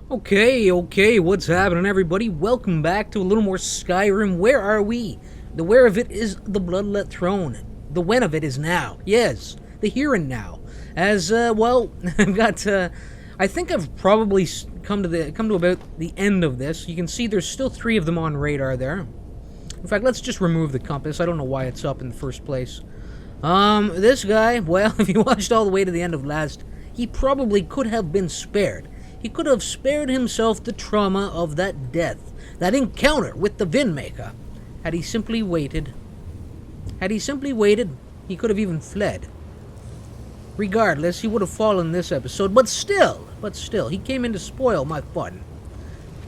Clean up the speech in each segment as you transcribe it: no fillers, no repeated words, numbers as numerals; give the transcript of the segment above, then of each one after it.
Okay, what's happening, everybody? Welcome back to a little more Skyrim. Where are we? The where of it is the Bloodlet throne. The when of it is now. Yes, the here and now. As, well, I've got, I think I've probably come to about the end of this. You can see there's still 3 of them on radar there. In fact, let's just remove the compass. I don't know why it's up in the first place. This guy, well, if you watched all the way to the end of last, he probably could have been spared. He could have spared himself the trauma of that death, that encounter with the Vindmaker. Had he simply waited. He could have even fled. Regardless, he would have fallen this episode, but still, he came in to spoil my fun.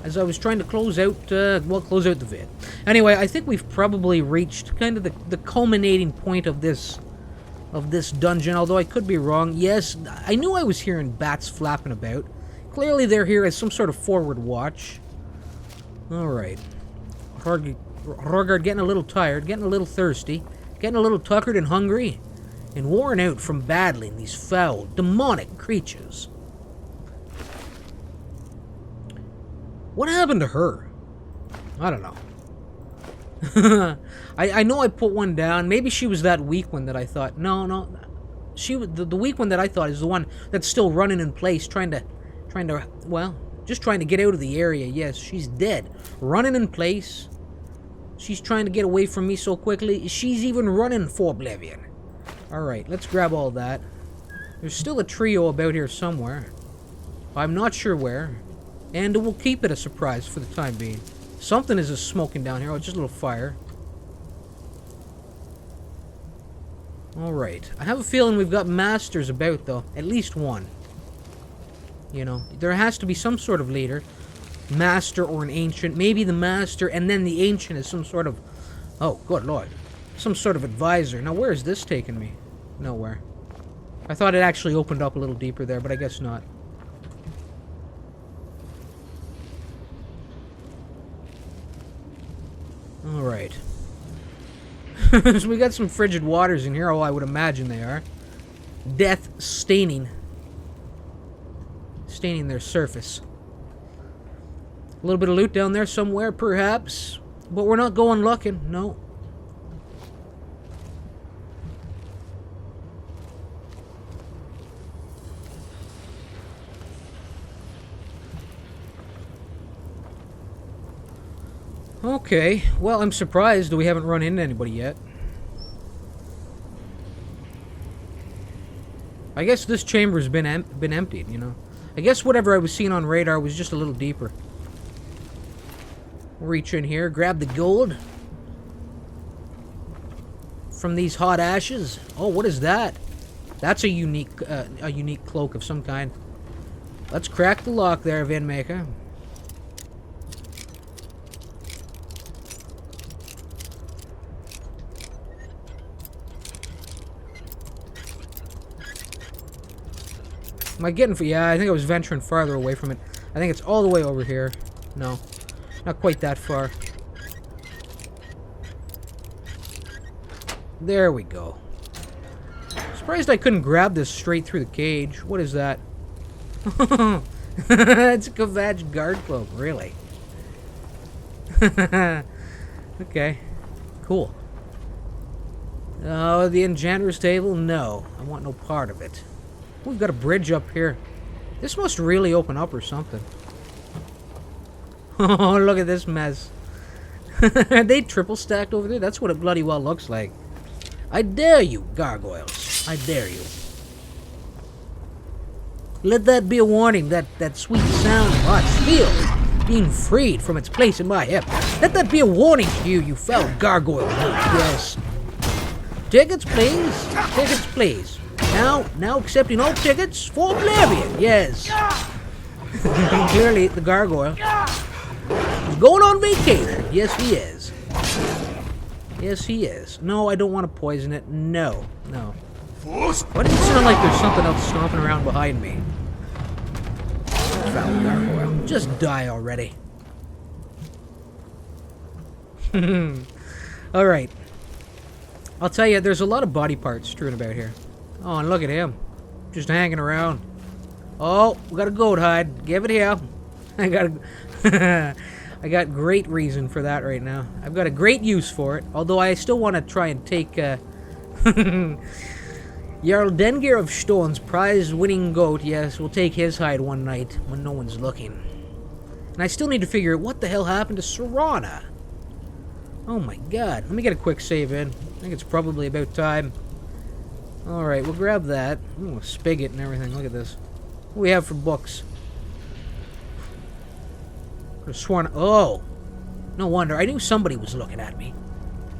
As I was trying to close out the vid. Anyway, I think we've probably reached kind of the culminating point of this dungeon, although I could be wrong. Yes, I knew I was hearing bats flapping about. Clearly they're here as some sort of forward watch. Alright. Rorgard getting a little tired, getting a little thirsty, getting a little tuckered and hungry, and worn out from battling these foul, demonic creatures. What happened to her? I don't know. I know I put one down. Maybe she was that weak one that I thought. No. She the weak one that I thought is the one that's still running in place, trying to, well, just trying to get out of the area. Yes, she's dead. Running in place. She's trying to get away from me so quickly. She's even running for oblivion. Alright, let's grab all that. There's still a trio about here somewhere. I'm not sure where. And we'll keep it a surprise for the time being. Something is smoking down here. Oh, just a little fire. Alright. I have a feeling we've got masters about, though. At least one. You know, there has to be some sort of leader. Master or an ancient. Maybe the master and then the ancient is some sort of... Oh, good lord. Some sort of advisor. Now, where is this taking me? Nowhere. I thought it actually opened up a little deeper there, but I guess not. Alright. So we got some frigid waters in here. Oh, I would imagine they are. Death staining their surface. A little bit of loot down there somewhere, perhaps. But we're not going looking. No. Okay, well, I'm surprised that we haven't run into anybody yet. I guess this chamber's been emptied, you know. I guess whatever I was seeing on radar was just a little deeper. Reach in here, grab the gold from these hot ashes. Oh, what is that? That's a unique cloak of some kind. Let's crack the lock there, Vindmaker. Am I getting... Yeah, I think I was venturing farther away from it. I think it's all the way over here. No. Not quite that far. There we go. Surprised I couldn't grab this straight through the cage. What is that? It's a Kavach guard cloak, really. Okay. Cool. Oh, the enchanter's table? No. I want no part of it. We've got a bridge up here. This must really open up or something. Oh, look at this mess. Are they triple stacked over there? That's what it bloody well looks like. I dare you, gargoyles. I dare you. Let that be a warning, that sweet sound of hot steel being freed from its place in my hip. Let that be a warning to you, you foul gargoyle. Yes. Tickets, please. Tickets, please. Now accepting all tickets for oblivion. Yes. Clearly, the gargoyle is going on vacation. Yes, he is. Yes, he is. No, I don't want to poison it. No. Why does it sound like there's something else stomping around behind me? Foul gargoyle. Just die already. Alright. I'll tell you, there's a lot of body parts strewn about here. Oh, and look at him. Just hanging around. Oh, we got a goat hide. Give it here. I got I got great reason for that right now. I've got a great use for it. Although I still want to try and take Jarl Dengir of Stone's prize-winning goat. Yes, we'll take his hide one night when no one's looking. And I still need to figure out what the hell happened to Serana. Oh my god. Let me get a quick save in. I think it's probably about time. Alright, we'll grab that. Ooh, a spigot and everything. Look at this. What do we have for books? Could have sworn... Oh! No wonder. I knew somebody was looking at me.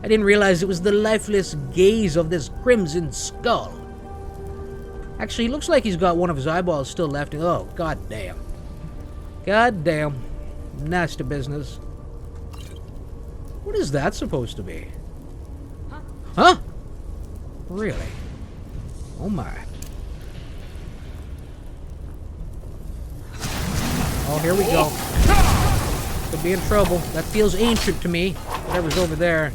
I didn't realize it was the lifeless gaze of this crimson skull. Actually, he looks like he's got one of his eyeballs still left. Oh, god damn. God damn. Nasty business. What is that supposed to be? Huh? Really? Oh my. Oh, here we go. Could be in trouble. That feels ancient to me. Whatever's over there.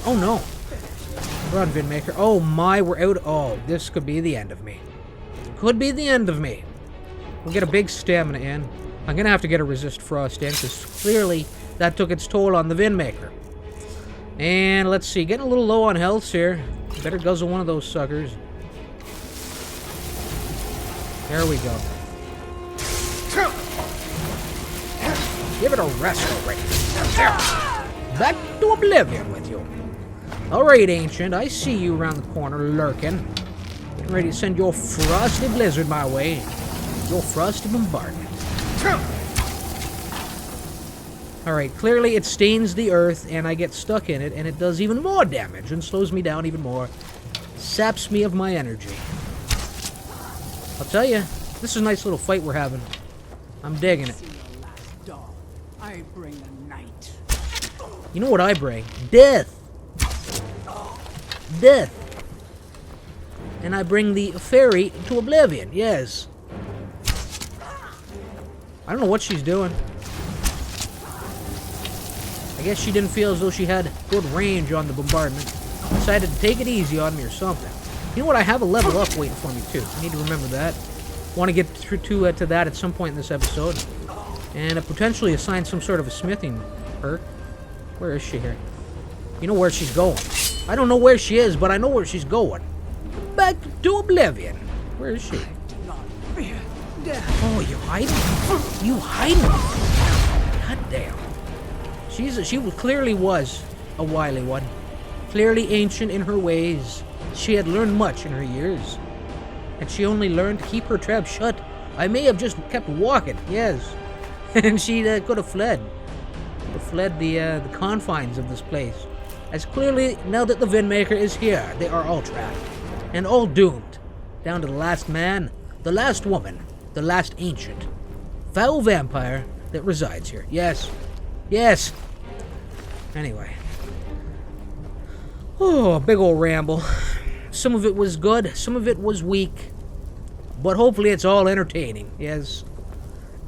Oh no. Run, Vidmaker. Oh my, we're out. Oh, this could be the end of me. Could be the end of me. We'll get a big stamina in. I'm gonna have to get a resist frost in, because clearly that took its toll on the Vidmaker. And let's see, getting a little low on health here. Better guzzle one of those suckers. There we go. Give it a rest already. There. Back to oblivion with you. Alright, Ancient, I see you around the corner lurking. Getting ready to send your frosty blizzard my way. Your frosty bombardment. Alright, clearly it stains the earth and I get stuck in it and it does even more damage and slows me down even more. Saps me of my energy. I'll tell you, this is a nice little fight we're having. I'm digging it. I bring a night. You know what I bring? Death. Death. And I bring the fairy to oblivion, yes. I don't know what she's doing. I guess she didn't feel as though she had good range on the bombardment. Decided to take it easy on me or something. You know what? I have a level up waiting for me too. I need to remember that. Want to get through to that at some point in this episode. And potentially assign some sort of a smithing perk. Where is she here? You know where she's going. I don't know where she is, but I know where she's going. Back to oblivion. Where is she? Oh, you hiding? You hiding? God damn. She clearly was a wily one. Clearly ancient in her ways. She had learned much in her years. And she only learned to keep her trap shut. I may have just kept walking, yes. And she could have fled. Could have fled the confines of this place. As clearly, now that the Vidmaker is here, they are all trapped. And all doomed. Down to the last man, the last woman, the last ancient. Foul vampire that resides here. Yes. Yes. Anyway. Oh, a big old ramble. Some of it was good, some of it was weak. But hopefully it's all entertaining. Yes.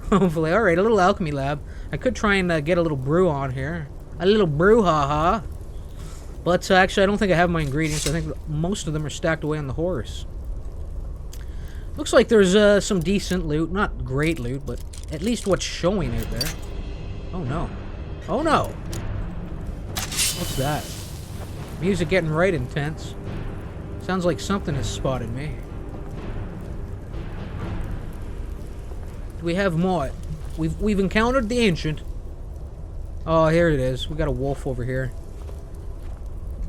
Hopefully. Alright, a little alchemy lab. I could try and get a little brew on here. A little brouhaha. But actually, I don't think I have my ingredients. I think most of them are stacked away on the horse. Looks like there's some decent loot. Not great loot, but at least what's showing out there. Oh no. Oh no! What's that? Music getting right intense. Sounds like something has spotted me. Do we have more? We've encountered the ancient. Oh, here it is. We got a wolf over here.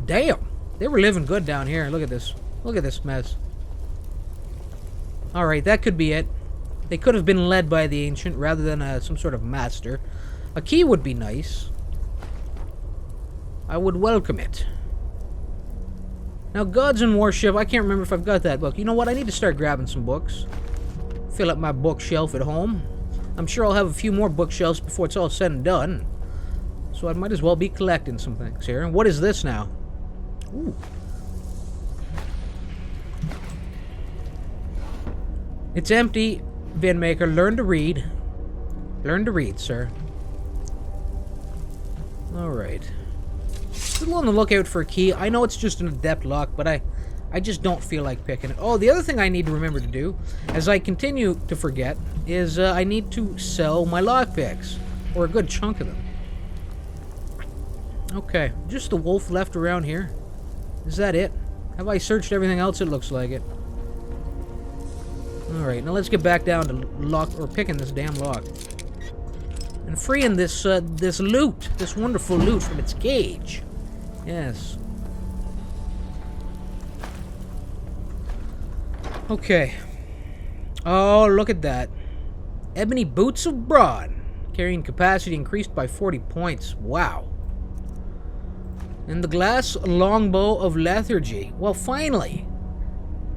Damn! They were living good down here. Look at this. Look at this mess. Alright, that could be it. They could have been led by the ancient rather than some sort of master. A key would be nice. I would welcome it. Now, Gods and Worship, I can't remember if I've got that book. You know what? I need to start grabbing some books. Fill up my bookshelf at home. I'm sure I'll have a few more bookshelves before it's all said and done. So I might as well be collecting some things here. What is this now? Ooh. It's empty, Vidmaker. Learn to read. Learn to read, sir. Alright. Still on the lookout for a key. I know it's just an adept lock, but I I just don't feel like picking it. Oh, the other thing I need to remember to do, as I continue to forget, is I need to sell my lockpicks. Or a good chunk of them. Okay, just the wolf left around here. Is that it? Have I searched everything else? It looks like it. Alright, now let's get back down to picking this damn lock. And freeing this, this loot. This wonderful loot from its cage. Yes. Okay. Oh, look at that. Ebony Boots of Brawn. Carrying capacity increased by 40 points. Wow. And the glass longbow of lethargy. Well, finally,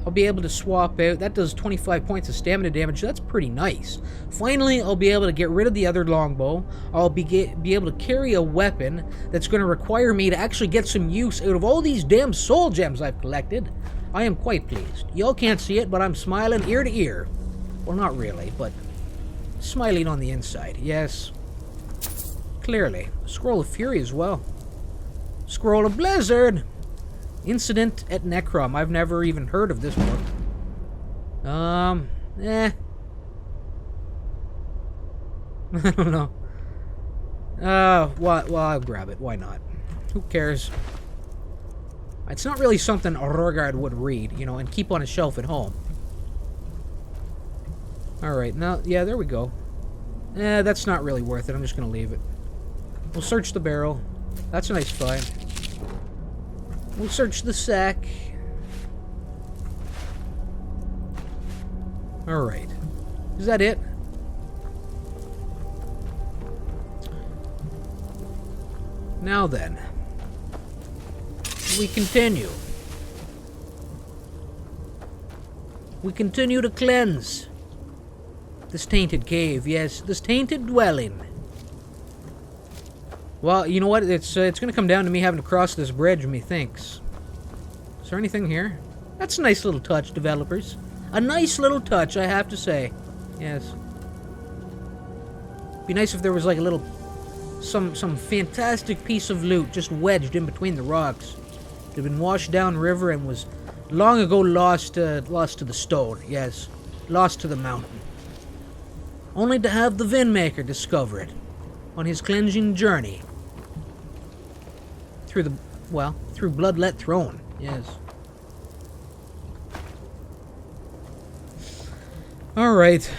I'll be able to swap out. That does 25 points of stamina damage. That's pretty nice. Finally, I'll be able to get rid of the other longbow. I'll be able to carry a weapon that's going to require me to actually get some use out of all these damn soul gems I've collected. I am quite pleased. Y'all can't see it, but I'm smiling ear to ear. Well, not really, but smiling on the inside. Yes. Clearly. Scroll of Fury as well. Scroll of Blizzard. Incident at Necrom. I've never even heard of this book. I don't know. Well, I'll grab it. Why not? Who cares? It's not really something Rorgard would read, you know, and keep on a shelf at home. Alright, now, yeah, there we go. That's not really worth it. I'm just gonna leave it. We'll search the barrel. That's a nice find. We'll search the sack. Alright. Is that it? Now then. We continue. We continue to cleanse. This tainted cave, yes. This tainted dwelling. Well, you know what? It's going to come down to me having to cross this bridge, methinks. Is there anything here? That's a nice little touch, developers. A nice little touch, I have to say. Yes. Be nice if there was like a little... Some fantastic piece of loot just wedged in between the rocks. It had been washed down river and was long ago lost to the stone. Yes. Lost to the mountain. Only to have the Vin-Maker discover it. On his cleansing journey. Through Bloodlet Throne, yes. Alright.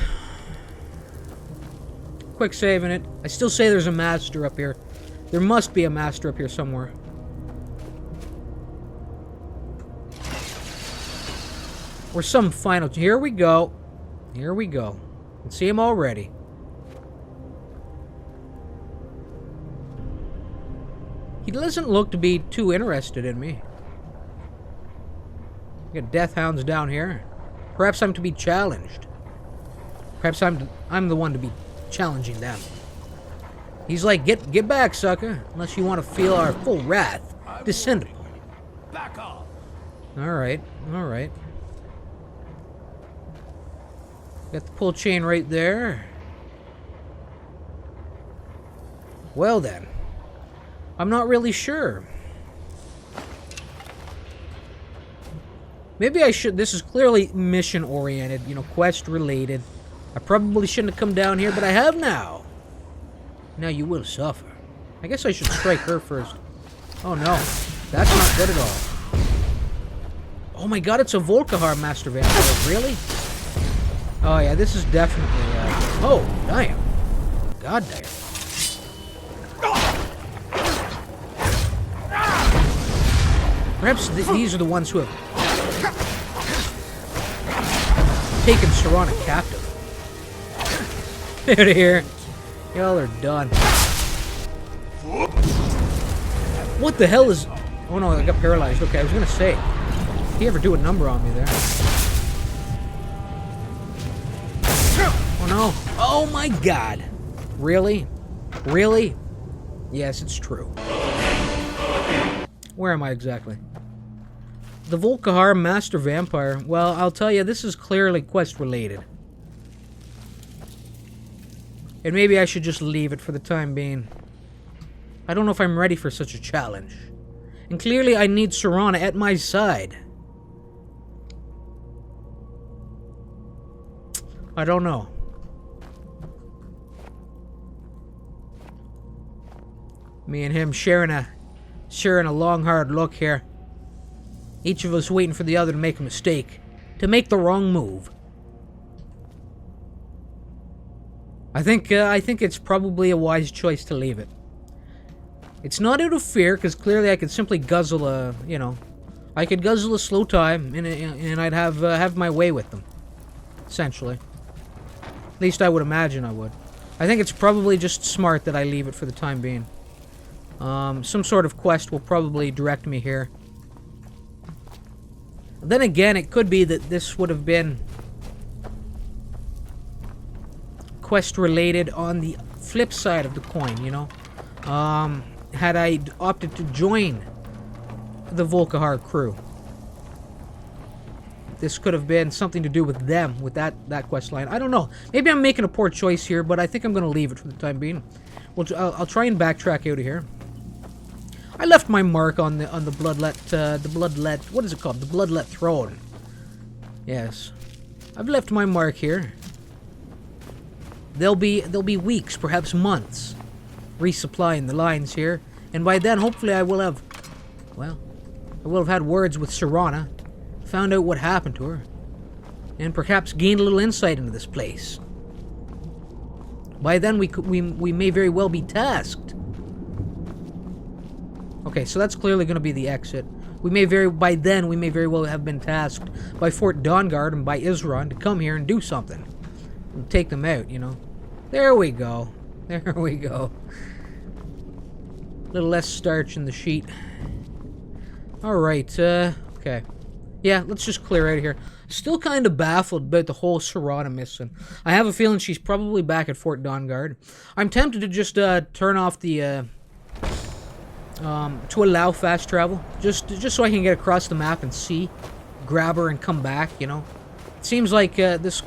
Quick saving it. I still say there's a master up here. There must be a master up here somewhere. Or some final... Here we go. Here we go. I can see him already. He doesn't look to be too interested in me. We got death hounds down here. Perhaps I'm to be challenged. Perhaps I'm the one to be challenging them. He's like, get back, sucker, unless you want to feel our full wrath descend upon you. Back off. All right, all right. Got the pull chain right there. Well then. I'm not really sure. Maybe I should... This is clearly mission-oriented, you know, quest-related. I probably shouldn't have come down here, but I have now. Now you will suffer. I guess I should strike her first. Oh no. That's not good at all. Oh my god, it's a VOLKIHAR Master Vampire. Really? Oh yeah, this is definitely... Oh, damn. God damn. Perhaps these are the ones who have taken Serana captive. Out of here. Y'all are done. What the hell is... Oh no, I got paralyzed. Okay, I was gonna say. Did he ever do a number on me there? Oh no. Oh my god. Really? Really? Yes, it's true. Where am I exactly? The VOLKIHAR Master Vampire. Well, I'll tell you, this is clearly quest-related. And maybe I should just leave it for the time being. I don't know if I'm ready for such a challenge. And clearly I need Serana at my side. I don't know. Me and him sharing a long, hard look here. Each of us waiting for the other to make a mistake. To make the wrong move. I think it's probably a wise choice to leave it. It's not out of fear, because clearly I could simply guzzle a, you know, I could guzzle a slow time, and I'd have my way with them, essentially. At least I would imagine I would. I think it's probably just smart that I leave it for the time being. Some sort of quest will probably direct me here. Then again, it could be that this would have been quest related on the flip side of the coin, you know. Had I opted to join the VOLKIHAR crew, this could have been something to do with them, with that quest line. I don't know. Maybe I'm making a poor choice here, but I think I'm going to leave it for the time being. I'll try and backtrack out of here. I left my mark on the Bloodlet. What is it called? The Bloodlet throne. Yes, I've left my mark here. There'll be weeks, perhaps months, resupplying the lines here, and by then, hopefully, I will have had words with Serana, found out what happened to her, and perhaps gained a little insight into this place. By then, we may very well be tasked. Okay, so that's clearly going to be the exit. By then, we may very well have been tasked by Fort Dawnguard and by Isran to come here and do something. And take them out, you know. There we go. There we go. A little less starch in the sheet. Alright, okay. Yeah, let's just clear out of here. Still kind of baffled about the whole Serana mission. I have a feeling she's probably back at Fort Dawnguard. I'm tempted to just turn off the to allow fast travel, just so I can get across the map and see, grab her and come back, you know. It seems like this,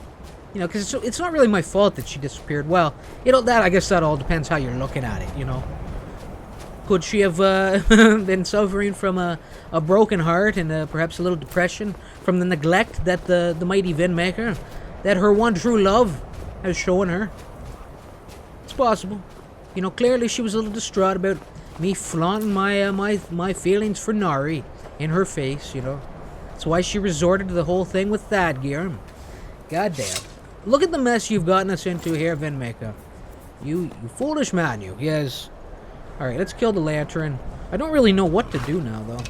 you know, because it's not really my fault that she disappeared. Well, you know, I guess that all depends how you're looking at it, you know. Could she have been suffering from a broken heart and perhaps a little depression from the neglect that the mighty Vindmaker, that her one true love, has shown her? It's possible. You know, clearly she was a little distraught about me flaunting my feelings for Nari in her face, you know. That's why she resorted to the whole thing with Thadgear. Goddamn. Look at the mess you've gotten us into here, Vindmaker. You foolish man, you. Yes. Alright, let's kill the lantern. I don't really know what to do now, though.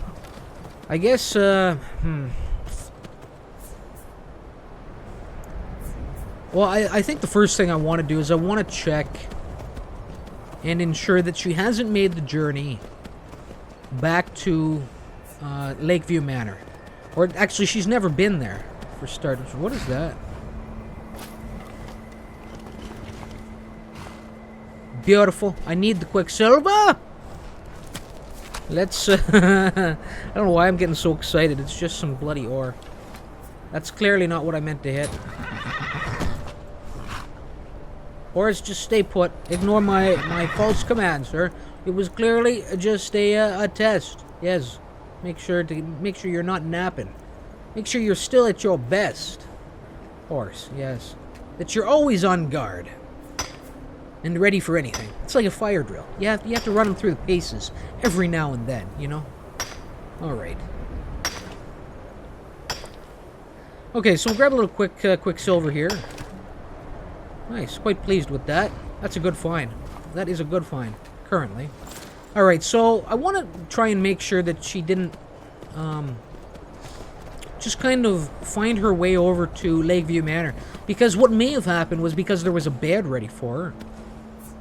I guess, Well, I think the first thing I want to do is I want to check and ensure that she hasn't made the journey back to Lakeview Manor. Or, actually, she's never been there, for starters. What is that? Beautiful. I need the Quicksilver! Let's, I don't know why I'm getting so excited. It's just some bloody ore. That's clearly not what I meant to hit. Or it's just stay put. Ignore my false command, sir. It was clearly just a test. Yes. Make sure you're not napping. Make sure you're still at your best. Horse, yes. That you're always on guard. And ready for anything. It's like a fire drill. You have to run them through the paces every now and then, you know? Alright. Okay, so we'll grab a little Quicksilver here. Nice, quite pleased with that. That's a good find. That is a good find, currently. Alright, so I want to try and make sure that she didn't, just kind of find her way over to Lakeview Manor. Because what may have happened was because there was a bed ready for her.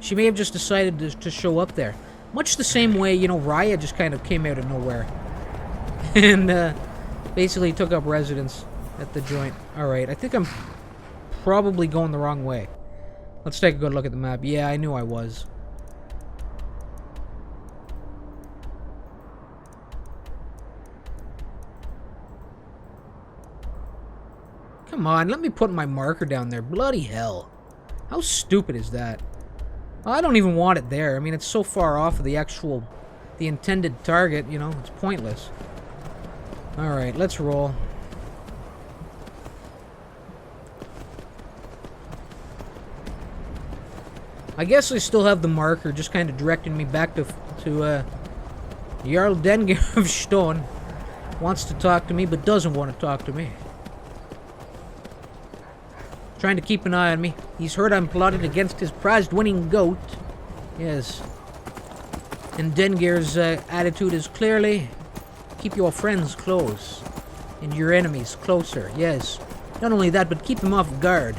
She may have just decided to show up there. Much the same way, you know, Raya just kind of came out of nowhere. And, basically took up residence at the joint. Alright, I think I'm probably going the wrong way. Let's take a good look at the map. Yeah, I knew I was. Come on, let me put my marker down there. Bloody hell. How stupid is that? I don't even want it there. I mean, it's so far off of the intended target, you know, it's pointless. Alright, let's roll. I guess I still have the marker just kind of directing me back to Jarl Dengar of Stone. Wants to talk to me, but doesn't want to talk to me. Trying to keep an eye on me. He's heard I'm plotting against his prize-winning goat. Yes. And Dengar's attitude is clearly, keep your friends close. And your enemies closer. Yes. Not only that, but keep them off guard.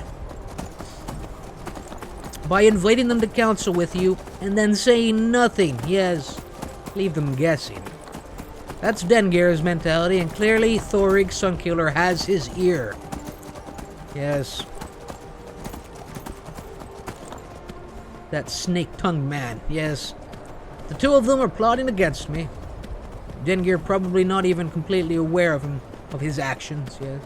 By inviting them to council with you, and then saying nothing. Yes. Leave them guessing. That's Dengar's mentality, and clearly Thorig Sunkiller has his ear. Yes. That snake-tongued man, yes. The two of them are plotting against me. Dengar probably not even completely aware of his actions, yes.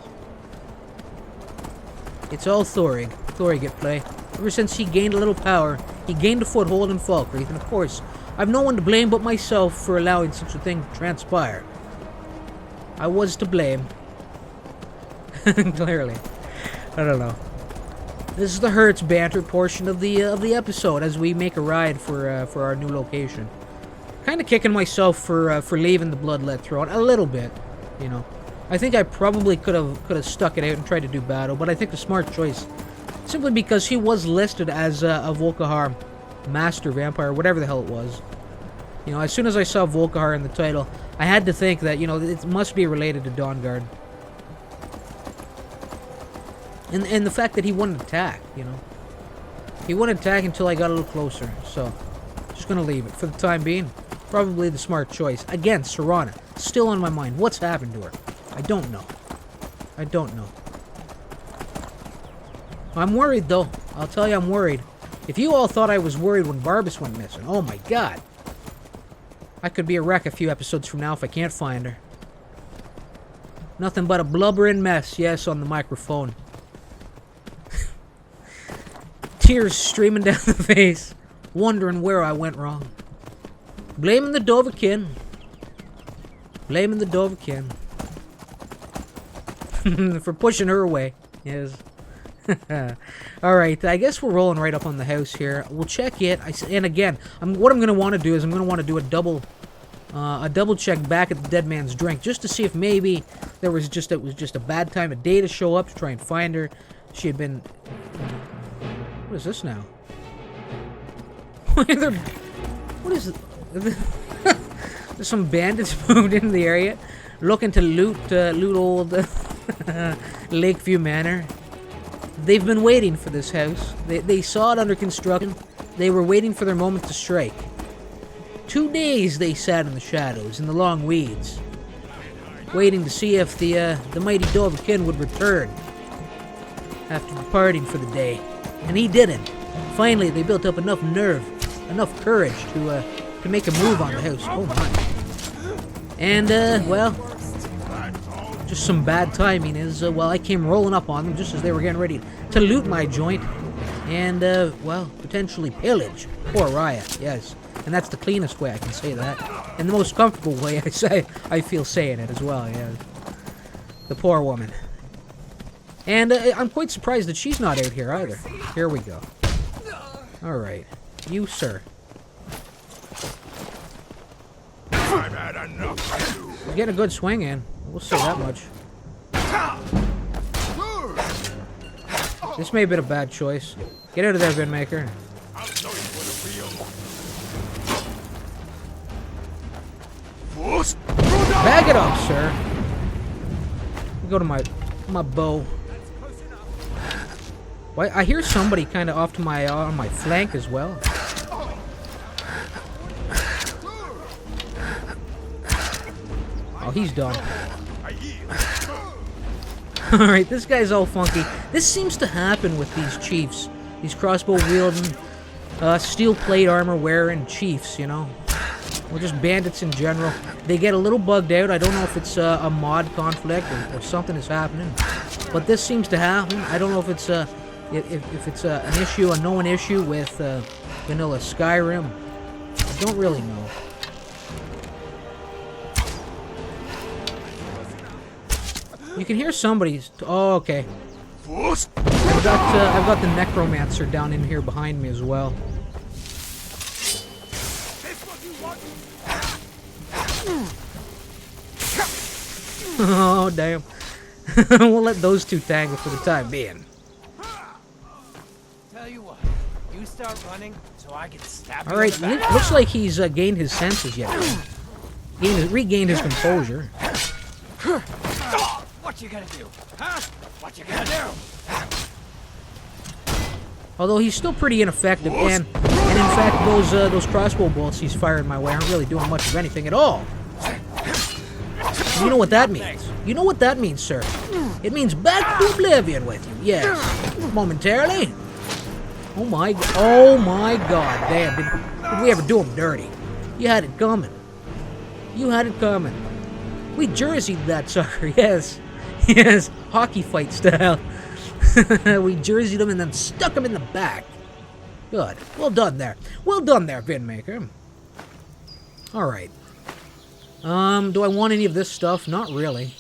It's all Thorig. Thorig at play. Ever since he gained a little power, he gained a foothold in Falkreath, and of course, I've no one to blame but myself for allowing such a thing to transpire. I was to blame. Clearly. I don't know. This is the Hertz banter portion of the episode as we make a ride for our new location. Kind of kicking myself for leaving the Bloodlet throne a little bit, you know. I think I probably could have stuck it out and tried to do battle, but I think the smart choice, simply because he was listed as a VOLKIHAR Master Vampire, whatever the hell it was. You know, as soon as I saw VOLKIHAR in the title, I had to think that, you know, it must be related to Dawnguard. And the fact that he wouldn't attack, you know. He wouldn't attack until I got a little closer, so just gonna leave it for the time being. Probably the smart choice. Again, Serana, still on my mind. What's happened to her? I don't know. I don't know. I'm worried, though. I'll tell you I'm worried. If you all thought I was worried when Barbas went missing, oh my god. I could be a wreck a few episodes from now if I can't find her. Nothing but a blubbering mess, yes, on the microphone. Tears streaming down the face, wondering where I went wrong. Blaming the Dovahkiin. Blaming the Dovahkiin. For pushing her away. Yes. Alright, I guess we're rolling right up on the house here. We'll check it. And again, what I'm going to want to do is I'm going to want to do a double check back at the dead man's drink, just to see if maybe it was just a bad time of day to show up to try and find her. She had been... What is this now? What is it? There's some bandits moved into the area, looking to loot old Lakeview Manor. They've been waiting for this house. They saw it under construction. They were waiting for their moment to strike. 2 days they sat in the shadows, in the long weeds, waiting to see if the mighty Dovahkiin would return after departing for the day. And he didn't. Finally, they built up enough nerve, enough courage to make a move on the house. Oh my. And, well, just some bad timing is, well, I came rolling up on them just as they were getting ready to loot my joint. And, well, potentially pillage. Poor Raya, yes. And that's the cleanest way I can say that. And the most comfortable way I feel saying it as well, yeah. The poor woman. And I'm quite surprised that she's not out here either. Here we go. Alright. You, sir. I've had enough. You're getting a good swing in. We'll say that much. This may have been a bad choice. Get out of there, Vinmaker. I'll show you what a real... Bag it up, sir. Go to my bow. Why, I hear somebody kind of off to my on my flank as well. Oh, he's done. Alright, this guy's all funky. This seems to happen with these chiefs. These crossbow-wielding, steel plate armor-wearing chiefs, you know? Or just bandits in general. They get a little bugged out. I don't know if it's a mod conflict or something is happening. But this seems to happen. I don't know if it's an issue, a known issue with vanilla Skyrim. I don't really know. You can hear somebody's... Oh, okay. I've got the Necromancer down in here behind me as well. Oh, damn. We'll let those two tangle for the time being. Tell you what, you start running so I can stab you. Alright, looks like he's gained his senses yet. Regained his composure. What you gonna do? Huh? What you gonna do? Although he's still pretty ineffective, and in fact those crossbow bolts he's firing my way aren't really doing much of anything at all. You know what that means? You know what that means, sir? It means back to oblivion with you. Yes, momentarily. Oh my God! Damn! Did we ever do him dirty? You had it coming. You had it coming. We jerseyed that sucker. Yes, yes, hockey fight style. We jerseyed him and then stuck him in the back. Good. Well done there. Well done there, Vinmaker. Alright. Do I want any of this stuff? Not really.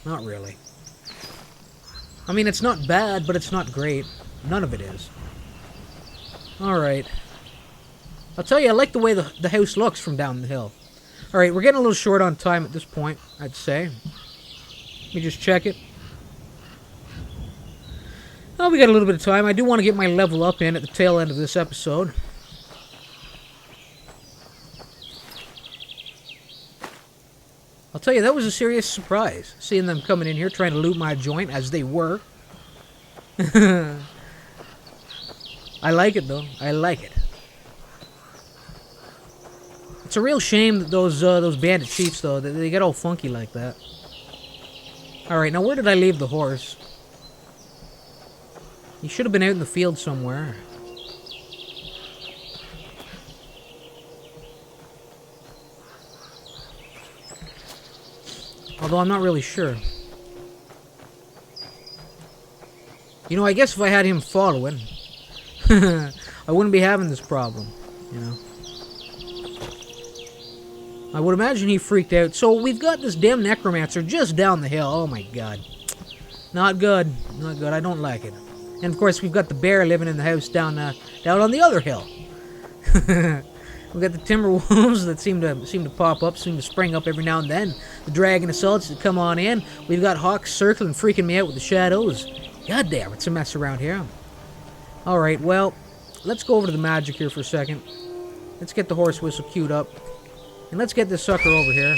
Not really. I mean, it's not bad, but it's not great. None of it is. Alright. I'll tell you, I like the way the house looks from down the hill. Alright, we're getting a little short on time at this point, I'd say. Let me just check it. Oh, we got a little bit of time. I do want to get my level up in at the tail end of this episode. I'll tell you, that was a serious surprise, seeing them coming in here trying to loot my joint, as they were. I like it, though. I like it. It's a real shame that those bandit chiefs, though, that they get all funky like that. Alright, now where did I leave the horse? He should have been out in the field somewhere. Although I'm not really sure. You know, I guess if I had him following, I wouldn't be having this problem, you know. I would imagine he freaked out. So we've got this damn necromancer just down the hill. Oh my God. Not good. Not good. I don't like it. And of course we've got the bear living in the house down on the other hill. We've got the timber wolves that seem to pop up, seem to spring up every now and then. The dragon assaults that come on in. We've got hawks circling, freaking me out with the shadows. God damn, it's a mess around here. Alright, well, let's go over to the magic here for a second. Let's get the horse whistle queued up. And let's get this sucker over here.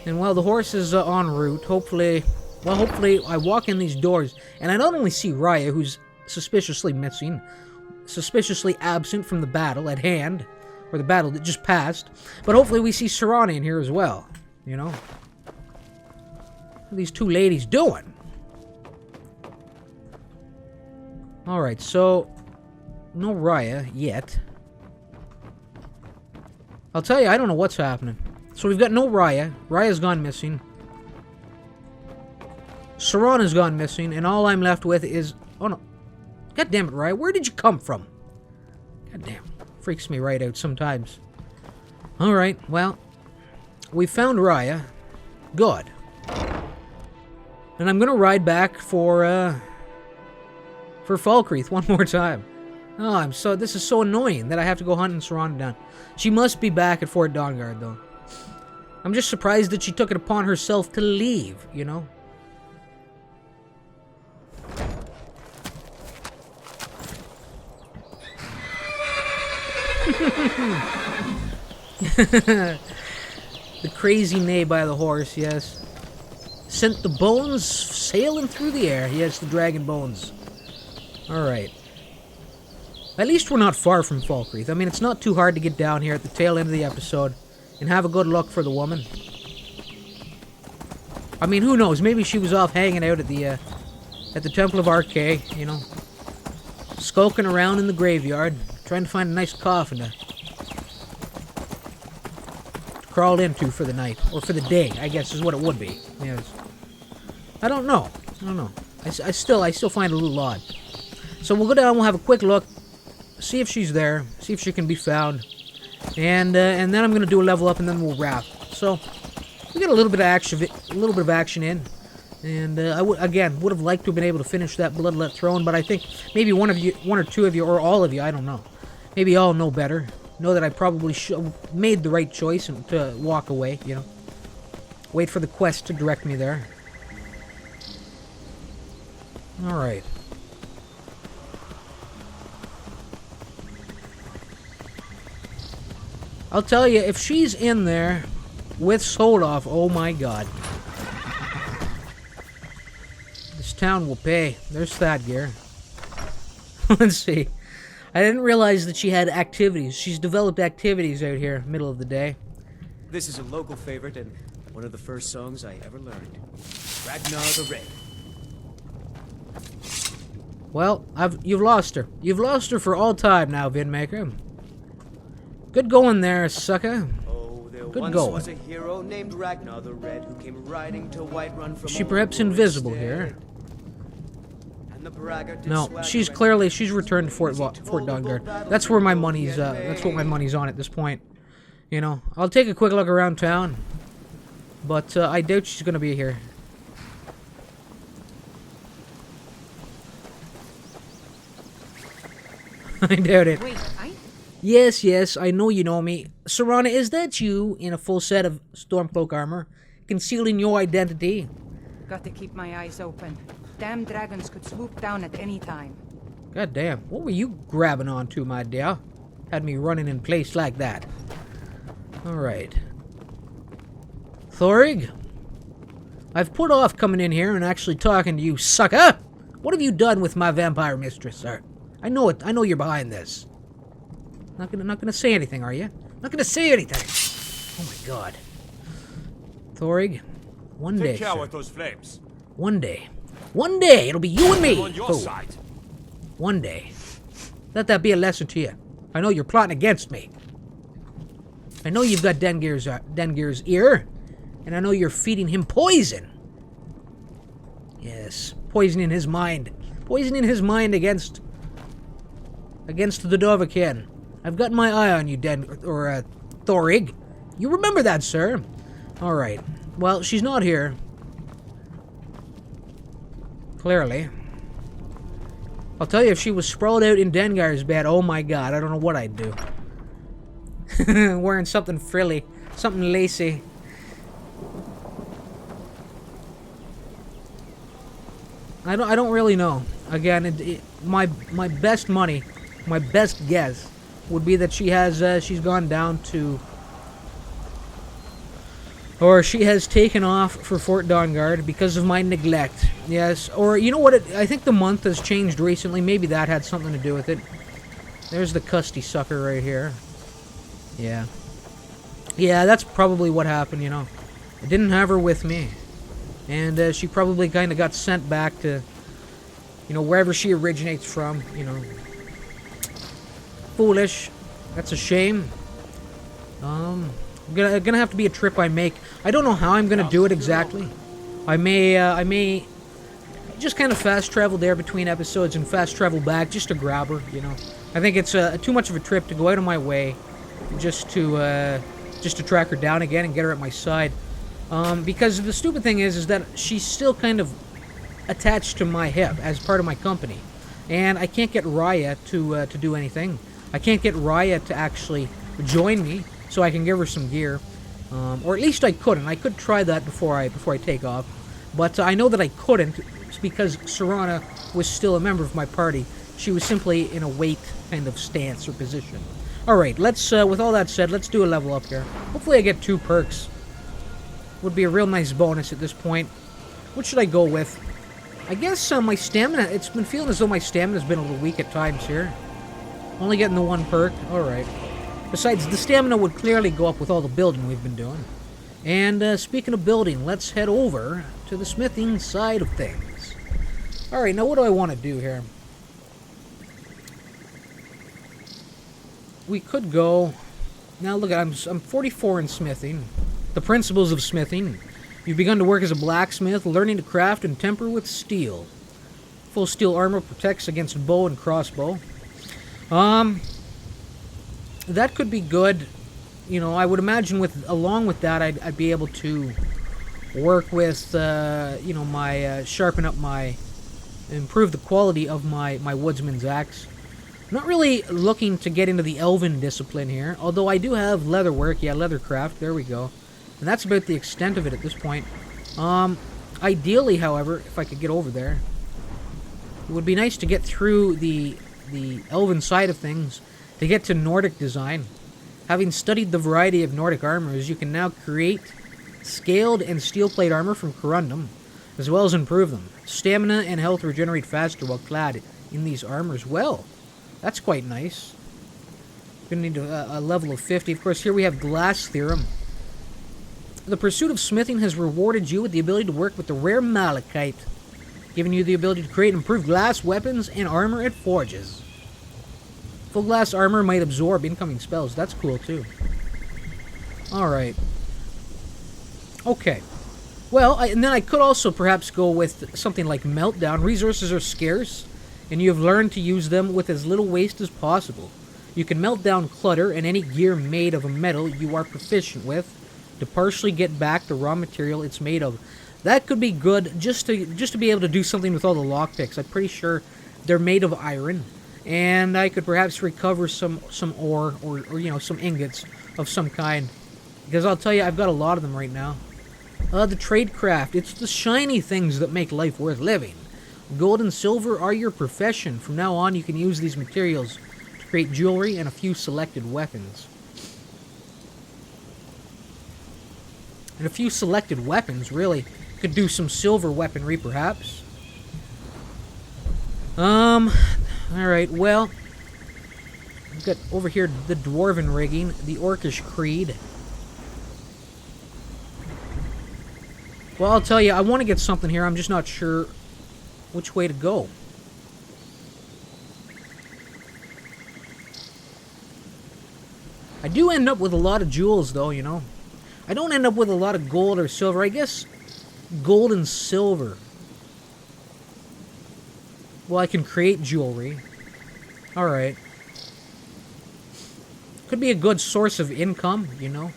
And while the horse is en route, hopefully I walk in these doors and I not only see Raya, who's suspiciously missing, suspiciously absent from the battle at hand, or the battle that just passed, but hopefully we see Serana in here as well, you know? What are these two ladies doing? Alright, so no Raya yet. I'll tell you, I don't know what's happening. So we've got no Raya. Raya's gone missing. Serana's gone missing, and all I'm left with is... Oh no. God damn it, Raya. Where did you come from? God damn. Freaks me right out sometimes. Alright, well. We found Raya. Good. And I'm gonna ride back for Falkreath one more time. Oh, this is so annoying that I have to go hunting Serana down. She must be back at Fort Dawnguard, though. I'm just surprised that she took it upon herself to leave, you know? The crazy neigh by the horse, yes. Sent the bones sailing through the air. Yes, the dragon bones. Alright. At least we're not far from Falkreath. I mean, it's not too hard to get down here at the tail end of the episode and have a good look for the woman. I mean, who knows? Maybe she was off hanging out at the Temple of Archay, you know, skulking around in the graveyard, trying to find a nice coffin to crawl into for the night, or for the day, I guess is what it would be. Yes. I don't know. I still find it a little odd. So we'll go down, we'll have a quick look, see if she's there, see if she can be found, and then I'm gonna do a level up, and then we'll wrap. So we got a little bit of action in, and I would have liked to have been able to finish that Bloodlet throne, but I think maybe one or two of you, or all of you, I don't know. Maybe y'all know better. know that I probably made the right choice and to walk away, you know. Wait for the quest to direct me there. Alright. I'll tell you, if she's in there with Soldoff, oh my god. This town will pay. There's that gear. Let's see. I didn't realize that she had activities. She's developed activities out here, middle of the day. This is a local favorite and one of the first songs I ever learned. Ragnar the Red. Well, you've lost her. You've lost her for all time now, Vidmaker. Good going there, sucker. Oh, there Good once going. was a hero named Ragnar the Red who came riding to Whiterun from Is she perhaps invisible here? No, she's returned to Fort Dungard. That's where my money's that's what my money's on at this point. You know, I'll take a quick look around town, but I doubt she's gonna be here. I doubt it. Wait, Yes, I know you know me. Serana, is that you in a full set of Stormcloak armor, concealing your identity? Got to keep my eyes open. Damn dragons could swoop down at any time. God damn, what were you grabbing onto, my dear? Had me running in place like that. Alright. Thorig? I've put off coming in here and actually talking to you, sucker! What have you done with my vampire mistress, sir? I know it. I know you're behind this. Not gonna say anything, are you? Not gonna say anything. Oh my god. Thorig, one day, Take care sir. with those flames. One day, it'll be you and me. On your Oh, side. one day. Let that be a lesson to you. I know you're plotting against me. I know you've got Dengir's ear, and I know you're feeding him poison. Yes, poisoning his mind. Poisoning his mind against the Dovahkiin. I've got my eye on you, Thorig. You remember that, sir? Alright. Well, she's not here. Clearly. I'll tell you, if she was sprawled out in Dengar's bed, oh my god, I don't know what I'd do. Wearing something frilly. Something lacy. I don't really know. Again, my best money, my best guess would be that she's gone down to, or she has taken off for Fort Dawnguard because of my neglect. Yes, or you know what? I think the month has changed recently. Maybe that had something to do with it. There's the custy sucker right here. Yeah. Yeah, that's probably what happened, you know. I didn't have her with me. And she probably kind of got sent back to, you know, wherever she originates from, you know. Foolish. That's a shame. Gonna have to be a trip I make. I don't know how I'm gonna do it exactly. I may just kind of fast travel there between episodes and fast travel back just to grab her, you know. I think it's too much of a trip to go out of my way just to track her down again and get her at my side. Because the stupid thing is that she's still kind of attached to my hip as part of my company, and I can't get Raya to do anything. I can't get Raya to actually join me so I can give her some gear, or at least I couldn't. I could try that before I take off, but I know that I couldn't because Serana was still a member of my party. She was simply in a wait kind of stance or position. All right, let's. With all that said, let's do a level up here. Hopefully, I get 2 perks. Would be a real nice bonus at this point. What should I go with? I guess my stamina. It's been feeling as though my stamina's been a little weak at times here. Only getting the 1 perk. All right. Besides, the stamina would clearly go up with all the building we've been doing. And speaking of building, let's head over to the smithing side of things. All right. Now, what do I want to do here? We could go. Now look, I'm 44 in smithing. The principles of smithing. You've begun to work as a blacksmith, learning to craft and temper with steel. Full steel armor protects against bow and crossbow. That could be good. You know, I would imagine along with that, I'd be able to work with, you know, improve the quality of my woodsman's axe. I'm not really looking to get into the elven discipline here, although I do have leatherwork. Yeah, leathercraft. There we go. And that's about the extent of it at this point. Ideally, however, if I could get over there, it would be nice to get through the elven side of things to get to Nordic design. Having studied the variety of Nordic armors, you can now create scaled and steel plate armor from corundum, as well as improve them. Stamina and health regenerate faster while clad in these armors. Well, that's quite nice. Gonna need a level of 50. Of course, here we have glass theorem. The pursuit of smithing has rewarded you with the ability to work with the rare malachite, giving you the ability to create improved glass weapons and armor it forges. Full glass armor might absorb incoming spells. That's cool, too. Alright. Okay. Well, and then I could also perhaps go with something like Meltdown. Resources are scarce, and you have learned to use them with as little waste as possible. You can melt down clutter and any gear made of a metal you are proficient with to partially get back the raw material it's made of. That could be good just to be able to do something with all the lockpicks. I'm pretty sure they're made of iron, and I could perhaps recover some ore or you know, some ingots of some kind, because I'll tell you, I've got a lot of them right now. The tradecraft. It's the shiny things that make life worth living. Gold and silver are your profession. From now on, you can use these materials to create jewelry and a few selected weapons. And a few selected weapons, really. Could do some silver weaponry, perhaps. Alright, well. We've got over here the dwarven rigging, the orcish creed. Well, I'll tell you, I want to get something here. I'm just not sure which way to go. I do end up with a lot of jewels, though, you know. I don't end up with a lot of gold or silver. I guess gold and silver. Well, I can create jewelry. Alright. Could be a good source of income, you know.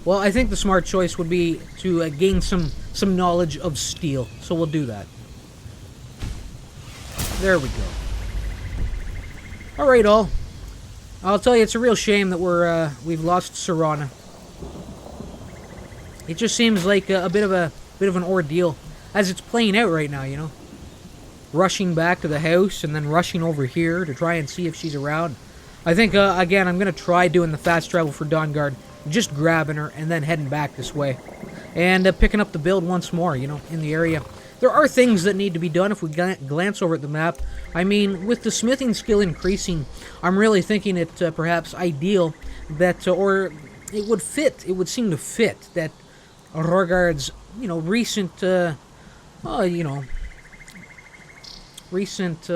Well, I think the smart choice would be to gain some knowledge of steel, so we'll do that. There we go. All right, all. I'll tell you, it's a real shame that we've lost Serana. It just seems like a bit of an ordeal as it's playing out right now, you know. Rushing back to the house and then rushing over here to try and see if she's around. I think, again, I'm going to try doing the fast travel for Dawnguard, just grabbing her and then heading back this way. And picking up the build once more, you know, in the area. There are things that need to be done if we glance over at the map. I mean, with the smithing skill increasing, I'm really thinking it perhaps ideal that, or it would fit, it would seem to fit, that Rorgard's, you know, recent, recent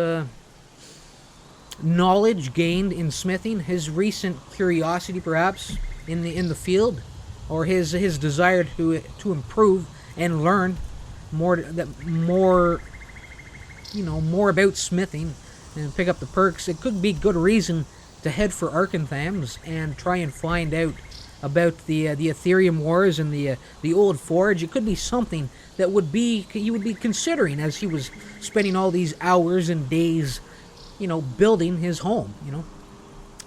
knowledge gained in smithing, his recent curiosity perhaps in the field, or his desire to improve and learn more about smithing and pick up the perks. It could be good reason to head for Arkanthams and try and find out about the Ethereum Wars and the Old Forge. It could be something that you would be considering as he was spending all these hours and days, you know, building his home, you know.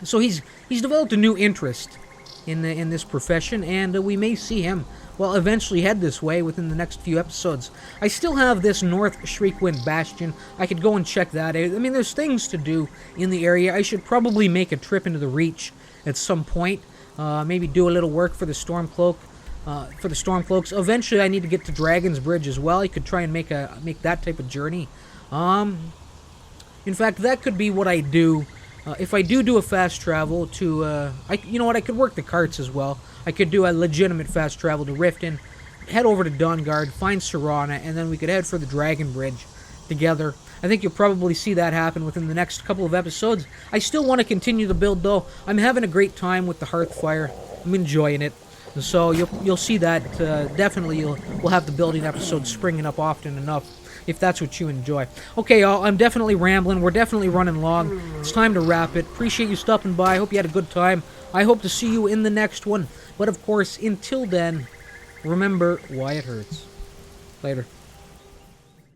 So he's developed a new interest in this profession, and we may see him, well, eventually head this way within the next few episodes. I still have this North Shriekwind Bastion. I could go and check that out. I mean, there's things to do in the area. I should probably make a trip into the Reach at some point. Maybe do a little work for the Stormcloak. For the Stormcloaks. Eventually, I need to get to Dragon's Bridge as well. I could try and make that type of journey. In fact, that could be what I do. If I do a fast travel to, you know what, I could work the carts as well. I could do a legitimate fast travel to Riften, head over to Dawnguard, find Serana, and then we could head for the Dragon Bridge together. I think you'll probably see that happen within the next couple of episodes. I still want to continue the build, though. I'm having a great time with the Hearthfire. I'm enjoying it. So you'll see that. Definitely we'll have the building episodes springing up often enough. if that's what you enjoy. Okay, y'all, I'm definitely rambling. We're definitely running long. It's time to wrap it. Appreciate you stopping by. I hope you had a good time. I hope to see you in the next one. But, of course, until then, remember why it hurts. Later.